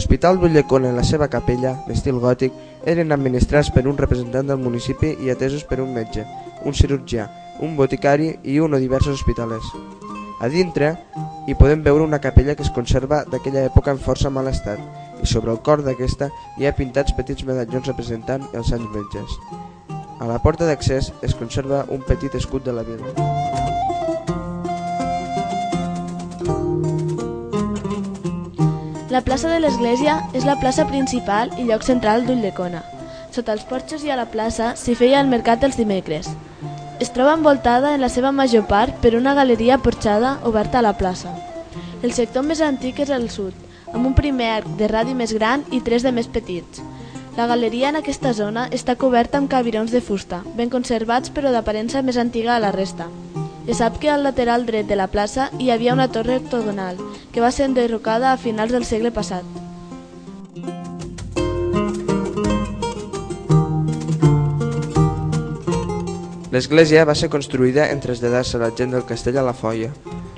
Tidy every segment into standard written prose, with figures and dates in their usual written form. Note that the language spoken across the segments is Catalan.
L'Hospital d'Ulldecona i la seva capella, d'estil gòtic, eren administrats per un representant del municipi i atesos per un metge, un cirurgià, un boticari i un o diversos hospitalers. A dintre hi podem veure una capella que es conserva d'aquella època en força mal estat i sobre el cor d'aquesta hi ha pintats petits medallons representant els sants metges. A la porta d'accés es conserva un petit escut de la vila. La plaça de l'església és la plaça principal i lloc central d'Ulldecona. Sota els porxos i a la plaça s'hi feia el mercat els dimecres. Es troba envoltada en la seva major part per una galeria porxada oberta a la plaça. El sector més antic és el sud, amb un primer arc de radi més gran i tres de més petits. La galeria en aquesta zona està coberta amb cabirons de fusta, ben conservats però d'aparença més antiga a la resta. Es sap que al lateral dret de la plaça hi havia una torre octogonal, que va ser enderrocada a finals del segle passat. L'església va ser construïda en traslladar-se la gent del castell a la Foia.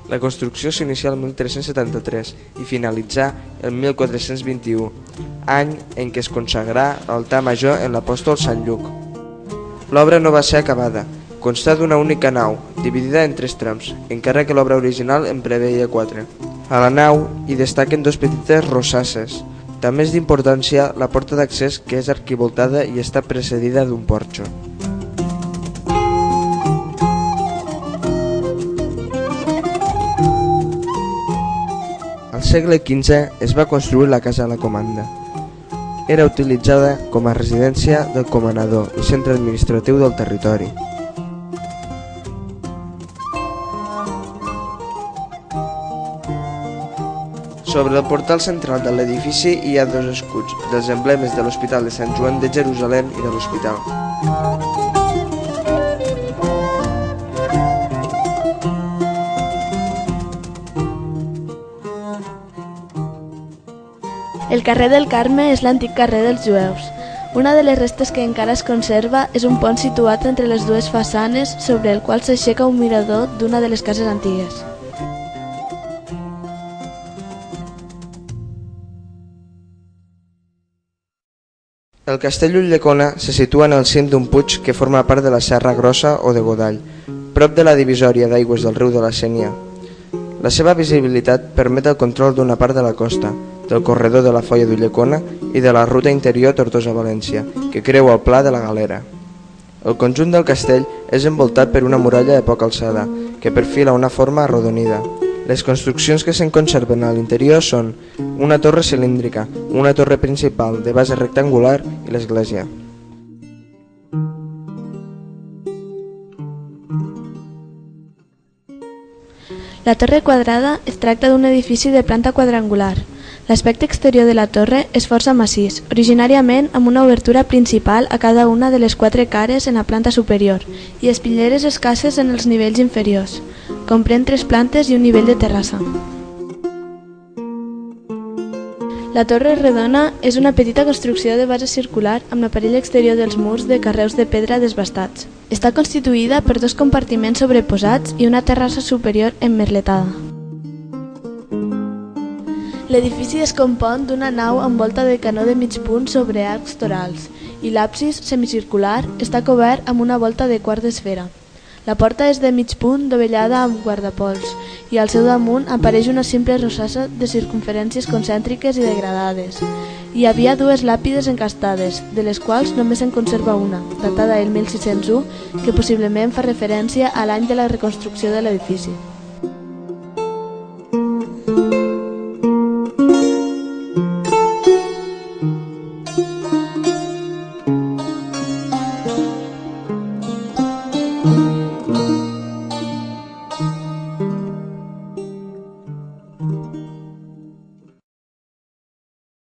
La construcció s'inicia el 1373 i finalitzà el 1421, any en què es consagrà l'altar major en l'apòstol Sant Lluc. L'obra no va ser acabada, consta d'una única nau, dividida en tres trams, encara que l'obra original en preveia 4. A la nau hi destaquen dos petites rosasses. També és d'importància la porta d'accés, que és arquivoltada i està precedida d'un porxo. Al segle XV es va construir la Casa de la Comanda. Era utilitzada com a residència del comanador i centre administratiu del territori. Sobre el portal central de l'edifici hi ha dos escuts, dels emblemes de l'Hospital de Sant Joan de Jerusalem i de l'Hospital. El carrer del Carme és l'antic carrer dels jueus. Una de les restes que encara es conserva és un pont situat entre les dues façanes sobre el qual s'aixeca un mirador d'una de les cases antigues. El castell d'Ulldecona se situa en el cim d'un puig que forma part de la Serra Grossa o de Godall, prop de la divisòria d'aigües del riu de la Sénia. La seva visibilitat permet el control d'una part de la costa, del corredor de la Foia d'Ulldecona i de la ruta interior Tortosa-València, que creua el Pla de la Galera. El conjunt del castell és envoltat per una muralla de poca alçada, que perfila una forma arrodonida. Les construccions que se'n conserven a l'interior són una torre cilíndrica, una torre principal de base rectangular i l'església. La torre quadrada es tracta d'un edifici de planta quadrangular. L'aspecte exterior de la torre és força massís, originàriament amb una obertura principal a cada una de les 4 cares en la planta superior i espitlleres escasses en els nivells inferiors. Comprèn 3 plantes i un nivell de terrassa. La torre redona és una petita construcció de base circular amb l'aparell exterior dels murs de carreus de pedra desbastats. Està constituïda per 2 compartiments sobreposats i una terrassa superior emmerletada. L'edifici es compon d'una nau amb volta de canó de mig punt sobre arcs torals i l'absis, semicircular, està cobert amb una volta de quart d'esfera. La porta és de mig punt dovellada amb guardapols i al seu damunt apareix una simple rosassa de circumferències concèntriques i degradades. Hi havia 2 làpides encastades, de les quals només se'n conserva una, datada el 1601, que possiblement fa referència a l'any de la reconstrucció de l'edifici.